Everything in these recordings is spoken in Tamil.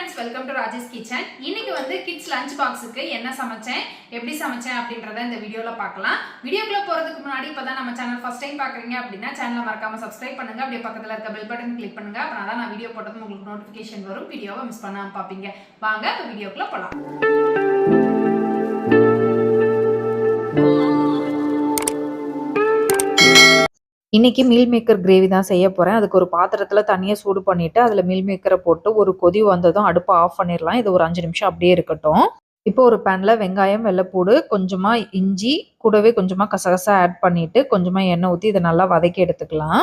friends, welcome to Rajesh Kitchen. இன்னைக்கு வந்து kids lunch boxக்கு என்ன சமைச்சேன், எப்படி சமைச்சேன் அப்படின்றத இந்த வீடியோல பார்க்கலாம். வீடியோக்குள்ள போறதுக்கு முன்னாடி இப்பதான் நம்ம சேனல் ஃபர்ஸ்ட் டைம் பார்க்கறீங்க அப்படினா சேனலை மறக்காம subscribe பண்ணுங்க. அப்படியே பக்கத்துல இருக்க bell button click பண்ணுங்க. அப்பதான் நான் வீடியோ போட்டதும் உங்களுக்கு நோட்டிஃபிகேஷன் வரும். வீடியோவை மிஸ் பண்ணாம பாப்பீங்க. வாங்க இப்ப வீடியோக்குள்ள போலாம். இன்னைக்கு மீல் மேக்கர் கிரேவி தான் செய்ய போகிறேன். அதுக்கு ஒரு பாத்திரத்தில் தண்ணியை சூடு பண்ணிவிட்டு அதில் மீல் மேக்கரை போட்டு ஒரு கொதி வந்ததும் அடுப்பை ஆஃப் பண்ணிடலாம். இது ஒரு 5 நிமிஷம் அப்படியே இருக்கட்டும். இப்போ ஒரு பேனில் வெங்காயம், வெள்ளைப்பூடு, கொஞ்சமாக இஞ்சி, கூடவே கொஞ்சமாக கசகசா ஆட் பண்ணிவிட்டு கொஞ்சமாக எண்ணெய் ஊற்றி இதை நல்லா வதக்கி எடுத்துக்கலாம்.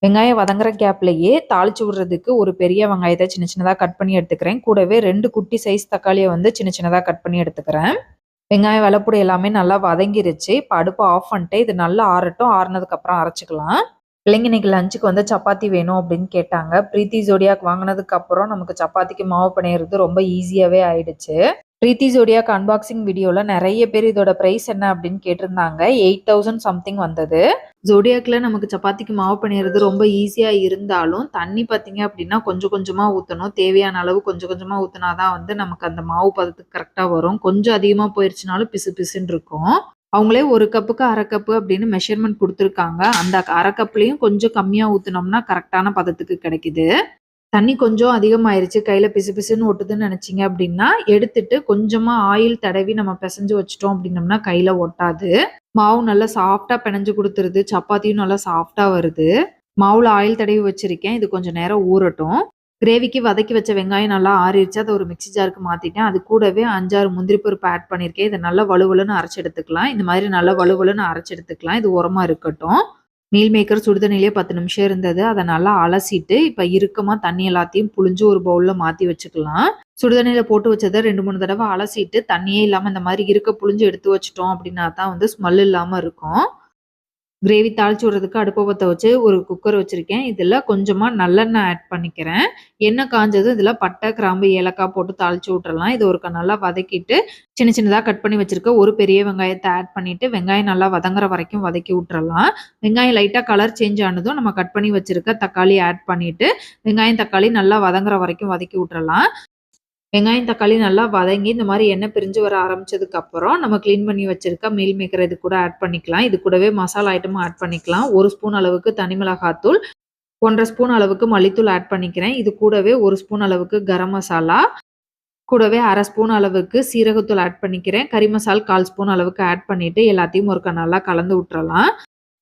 வெங்காயம் வதங்குற கேப்லேயே தாளிச்சு விடுறதுக்கு ஒரு பெரிய வெங்காயத்தை சின்ன சின்னதாக கட் பண்ணி எடுத்துக்கிறேன். கூடவே 2 குட்டி சைஸ் தக்காளியை வந்து சின்ன சின்னதாக கட் பண்ணி எடுத்துக்கிறேன். வெங்காயம் வெள்ளைப்பூடு எல்லாமே நல்லா வதங்கிருச்சு. இப்போ அடுப்பை ஆஃப் பண்ணிட்டு இது நல்லா ஆறட்டும். ஆறுனதுக்கப்புறம் அரைச்சிக்கலாம். பிள்ளைங்க இன்னைக்கு லஞ்சுக்கு வந்து சப்பாத்தி வேணும் அப்படின்னு கேட்டாங்க. பிரீத்தி ஜோடியாக் வாங்கினதுக்கு அப்புறம் நமக்கு சப்பாத்திக்கு மாவு பிணையிறது ரொம்ப ஈஸியாகவே ஆயிடுச்சு. பிரீத்தி ஜோடியாக் அன்பாக்சிங் வீடியோவில் நிறைய பேர் இதோட ப்ரைஸ் என்ன அப்படின்னு கேட்டிருந்தாங்க. 8000 சம்திங் வந்தது. ஜோடியாக்கில் நமக்கு சப்பாத்திக்கு மாவு பிணையிறது ரொம்ப ஈஸியாக இருந்தாலும் தண்ணி பார்த்தீங்க அப்படின்னா கொஞ்சம் கொஞ்சமாக ஊற்றணும். தேவையான அளவு கொஞ்சம் கொஞ்சமாக ஊற்றினாதான் வந்து நமக்கு அந்த மாவு பதத்துக்கு கரெக்டாக வரும். கொஞ்சம் அதிகமாக போயிடுச்சுனாலும் பிசு பிசுன்னு இருக்கும். அவங்களே 1 கப்புக்கு 1/2 கப்பு அப்படின்னு மெஷர்மெண்ட் கொடுத்துருக்காங்க. அந்த 1/2 கப்லேயும் கொஞ்சம் கம்மியாக ஊற்றினோம்னா கரெக்டான பதத்துக்கு கிடைக்குது. தண்ணி கொஞ்சம் அதிகமாயிருச்சு, கையில் பிசு பிசுன்னு ஒட்டுதுன்னு நினச்சிங்க அப்படின்னா எடுத்துட்டு கொஞ்சமாக ஆயில் தடவி நம்ம பிசைஞ்சு வச்சிட்டோம் அப்படின்னம்னா கையில் ஒட்டாது. மாவு நல்லா சாஃப்டாக பிணைஞ்சு கொடுத்துருது. சப்பாத்தியும் நல்லா சாஃப்டாக வருது. மாவில் ஆயில் தடவி வச்சிருக்கேன். இது கொஞ்சம் நேரம் ஊறட்டும். கிரேவிக்கு வதக்கி வச்ச வெங்காயம் நல்லா ஆறிடுச்சு. அதை ஒரு மிக்சி ஜாருக்கு மாற்றிட்டேன். அது கூடவே 5-6 முந்திரி பருப்பு ஆட் பண்ணியிருக்கேன். இதை நல்லா வலுவலுன்னு அரைச்சி எடுத்துக்கலாம். இந்த மாதிரி நல்லா வலுவலுன்னு அரைச்சி எடுத்துக்கலாம். இது உரமாக இருக்கட்டும். மீல் மேக்கர் சுடுதண்ணிலே 10 நிமிஷம் இருந்தது. அதை நல்லா அலசிட்டு இப்போ இறுக்கமாக தண்ணி எல்லாத்தையும் புழிஞ்சு ஒரு பவுலில் மாற்றி வச்சுக்கலாம். சுடுதண்ணியில் போட்டு வச்சதை 2-3 தடவை அலசிட்டு தண்ணியே இல்லாமல் இந்த மாதிரி இருக்க புழிஞ்சு எடுத்து வச்சிட்டோம் அப்படின்னா தான் வந்து ஸ்மெல் இல்லாமல் இருக்கும். கிரேவி தாளிச்சு விடுறதுக்கு அடுப்பை பற்ற வச்சு ஒரு குக்கர் வச்சுருக்கேன். இதில் கொஞ்சமாக நல்லெண்ணெய் ஆட் பண்ணிக்கிறேன். எண்ணெய் காஞ்சதும் இதில் பட்டை, கிராம்பு, ஏலக்காய் போட்டு தாளிச்சு விட்றலாம். இது ஒரு நல்லா வதக்கிட்டு சின்ன சின்னதாக கட் பண்ணி வச்சுருக்க ஒரு பெரிய வெங்காயத்தை ஆட் பண்ணிவிட்டு வெங்காயம் நல்லா வதங்குற வரைக்கும் வதக்கி விட்றலாம். வெங்காயம் லைட்டாக கலர் சேஞ்ச் ஆனதும் நம்ம கட் பண்ணி வச்சுருக்க தக்காளி ஆட் பண்ணிவிட்டு வெங்காயம் தக்காளி நல்லா வதங்குற வரைக்கும் வதக்கி விட்றலாம். வெங்காயம் தக்காளி நல்லா வதங்கி இந்த மாதிரி எண்ணெய் பிரிஞ்சு வர ஆரம்பிச்சதுக்கு அப்புறம் நம்ம க்ளீன் பண்ணி வச்சிருக்க மீல் மேக்கர் இது கூட ஆட் பண்ணிக்கலாம். இது கூடவே மசாலா ஐட்டமும் ஆட் பண்ணிக்கலாம். 1 ஸ்பூன் அளவுக்கு தனி மிளகாத்தூள், 1.5 ஸ்பூன் அளவுக்கு மல்லித்தூள் ஆட் பண்ணிக்கிறேன். இது கூடவே 1 ஸ்பூன் அளவுக்கு கரம் மசாலா, கூடவே 1/2 ஸ்பூன் அளவுக்கு சீரகத்தூள் ஆட் பண்ணிக்கிறேன். கறி மசால் 1/4 ஸ்பூன் அளவுக்கு ஆட் பண்ணிட்டு எல்லாத்தையும் ஒருக்கா நல்லா கலந்து விட்டுறலாம்.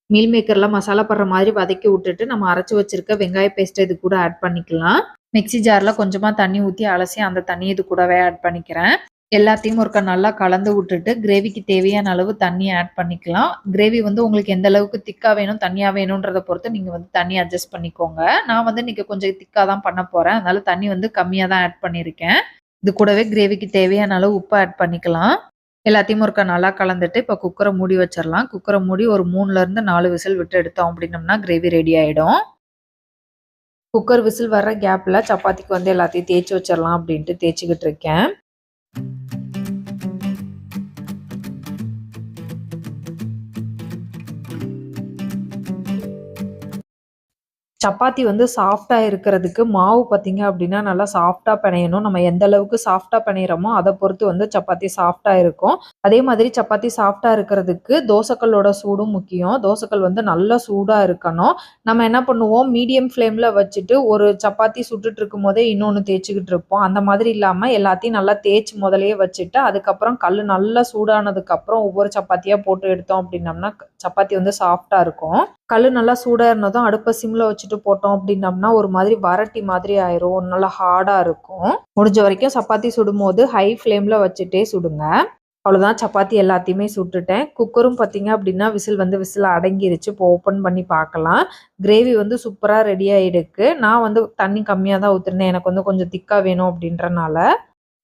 மீல் மேக்கர்ல மசாலா படுற மாதிரி வதக்கி விட்டுட்டு நம்ம அரைச்சி வச்சிருக்க வெங்காய பேஸ்ட்டை இது கூட ஆட் பண்ணிக்கலாம். மிக்சி ஜாரில் கொஞ்சமாக தண்ணி ஊற்றி அலசி அந்த தண்ணி இது கூடவே ஆட் பண்ணிக்கிறேன். எல்லாத்தையும் ஒருக்கா நல்லா கலந்து விட்டுட்டு கிரேவிக்கு தேவையான அளவு தண்ணி ஆட் பண்ணிக்கலாம். கிரேவி வந்து உங்களுக்கு எந்த அளவுக்கு திக்காக வேணும் தண்ணியாக வேணுன்றதை பொறுத்து நீங்கள் வந்து தண்ணி அட்ஜஸ்ட் பண்ணிக்கோங்க. நான் வந்து இன்றைக்கி கொஞ்சம் திக்காக தான் பண்ண போகிறேன். அதனால தண்ணி வந்து கம்மியாக தான் ஆட் பண்ணியிருக்கேன். இது கூடவே கிரேவிக்கு தேவையான அளவு உப்பு ஆட் பண்ணிக்கலாம். எல்லாத்தையும் ஒருக்கா நல்லா கலந்துட்டு இப்போ குக்கரை மூடி வச்சிடலாம். குக்கரை மூடி ஒரு 3லேருந்து 4 விசில் விட்டு எடுத்தோம் அப்படின்னம்னா கிரேவி ரெடி ஆகிடும். குக்கர் விசில் வர்ற கேப்பில் சப்பாத்திக்கு வந்து எல்லாத்தையும் தேய்ச்சி வச்சிடலாம் அப்படின்ட்டு தேய்ச்சிக்கிட்டு இருக்கேன். சப்பாத்தி வந்து சாஃப்டாக இருக்கிறதுக்கு மாவு பார்த்தீங்க அப்படின்னா நல்லா சாஃப்டாக பிணையணும். நம்ம எந்த அளவுக்கு சாஃப்டாக பிணையிறோமோ அதை பொறுத்து வந்து சப்பாத்தி சாஃப்டாக இருக்கும். அதே மாதிரி சப்பாத்தி சாஃப்டாக இருக்கிறதுக்கு தோசைக்கல்லோட சூடும் முக்கியம். தோசைக்கல் வந்து நல்லா சூடாக இருக்கணும். நம்ம என்ன பண்ணுவோம், மீடியம் ஃப்ளேமில் வச்சுட்டு ஒரு சப்பாத்தி சுட்டுட்டு இருக்கும் போதே இன்னொன்று தேய்ச்சிக்கிட்டு இருப்போம். அந்த மாதிரி இல்லாமல் எல்லாத்தையும் நல்லா தேய்ச்சி முதலையே வச்சுட்டு அதுக்கப்புறம் கல் நல்லா சூடானதுக்கப்புறம் ஒவ்வொரு சப்பாத்தியாக போட்டு எடுத்தோம் அப்படின்னம்னா சப்பாத்தி வந்து சாஃப்டாக இருக்கும். கல் நல்லா சூடாக இருந்ததும் அடுப்பை சிம்மில் வச்சுட்டு போட்டோம் அப்படின்னம்னா ஒரு மாதிரி வரட்டி மாதிரி ஆயிரும். நல்லா ஹார்டாக இருக்கும். முடிஞ்ச வரைக்கும் சப்பாத்தி சுடும் போது ஹை ஃப்ளேமில் வச்சுட்டே சுடுங்க. அவ்வளோதான், சப்பாத்தி எல்லாத்தையுமே சுட்டுட்டேன். குக்கரும் பார்த்தீங்க அப்படின்னா விசில் அடங்கிருச்சு. இப்போ ஓப்பன் பண்ணி பார்க்கலாம். கிரேவி வந்து சூப்பராக ரெடி ஆகிடுக்கு. நான் வந்து தண்ணி கம்மியாக தான் ஊற்றுனேன். எனக்கு வந்து கொஞ்சம் திக்காக வேணும் அப்படின்றனால.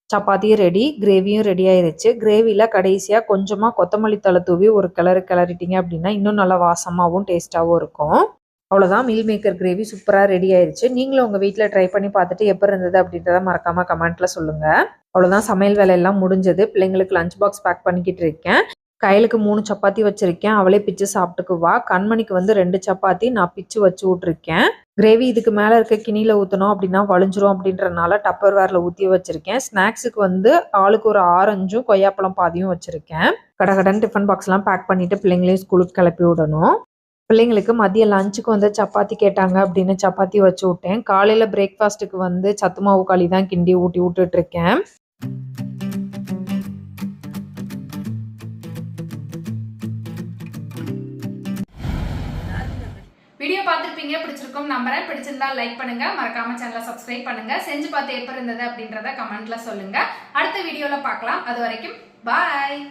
சப்பாத்தியும் ரெடி, கிரேவியும் ரெடி ஆயிருச்சு. கிரேவியில் கடைசியாக கொஞ்சமாக கொத்தமல்லி தழை தூவி ஒரு கிளறிட்டீங்க அப்படின்னா இன்னும் நல்லா வாசமாகவும் டேஸ்ட்டாகவும் இருக்கும். அவ்வளோதான், மீல் மேக்கர் கிரேவி சூப்பராக ரெடி ஆயிருச்சு. நீங்களும் உங்கள் வீட்டில் ட்ரை பண்ணி பார்த்துட்டு எப்படி இருந்தது அப்படின்றத மறக்காமல் கமெண்ட்டில் சொல்லுங்கள். அவ்வளோதான், சமையல் வேலையெல்லாம் முடிஞ்சது. பிள்ளைங்களுக்கு லஞ்ச் பாக்ஸ் பேக் பண்ணிக்கிட்டு இருக்கேன். கையிலுக்கு 3 சப்பாத்தி வச்சிருக்கேன். அவளே பிச்சு சாப்பிட்டுக்குவா. கண்மணிக்கு வந்து 2 சப்பாத்தி நான் பிச்சு வச்சு விட்டுருக்கேன். கிரேவி இதுக்கு மேல இருக்க கிணியில ஊத்தணும் அப்படின்னா வழிஞ்சிரும் அப்படின்றனால டப்பர் வேர்ல ஊத்தி வச்சிருக்கேன். ஸ்நாக்ஸுக்கு வந்து ஆளுக்கு ஒரு ஆரஞ்சும் கொய்யாப்பழம் பாதியும் வச்சிருக்கேன். கடகடன் டிஃபன் பாக்ஸ் எல்லாம் பேக் பண்ணிட்டு பிள்ளைங்களையும் ஸ்கூலுக்கு கிளப்பி விடணும். பிள்ளைங்களுக்கு மதிய லஞ்சுக்கு வந்து சப்பாத்தி கேட்டாங்க அப்படின்னு சப்பாத்தி வச்சு விட்டேன். காலையில பிரேக்ஃபாஸ்ட்டுக்கு வந்து சத்து மாவு களி தான் கிண்டி ஊட்டி விட்டுட்டு இருக்கேன். வீடியோ பார்த்துருப்பீங்க, பிடிச்சிருக்கும் நம்புறேன். பிடிச்சிருந்தா லைக் பண்ணுங்க, மறக்காம சேனலை சப்ஸ்கிரைப் பண்ணுங்க. செஞ்சு பார்த்து எப்படி இருந்தது அப்படின்றத கமெண்ட்ல சொல்லுங்க. அடுத்த வீடியோல பார்க்கலாம். அது வரைக்கும் பாய்.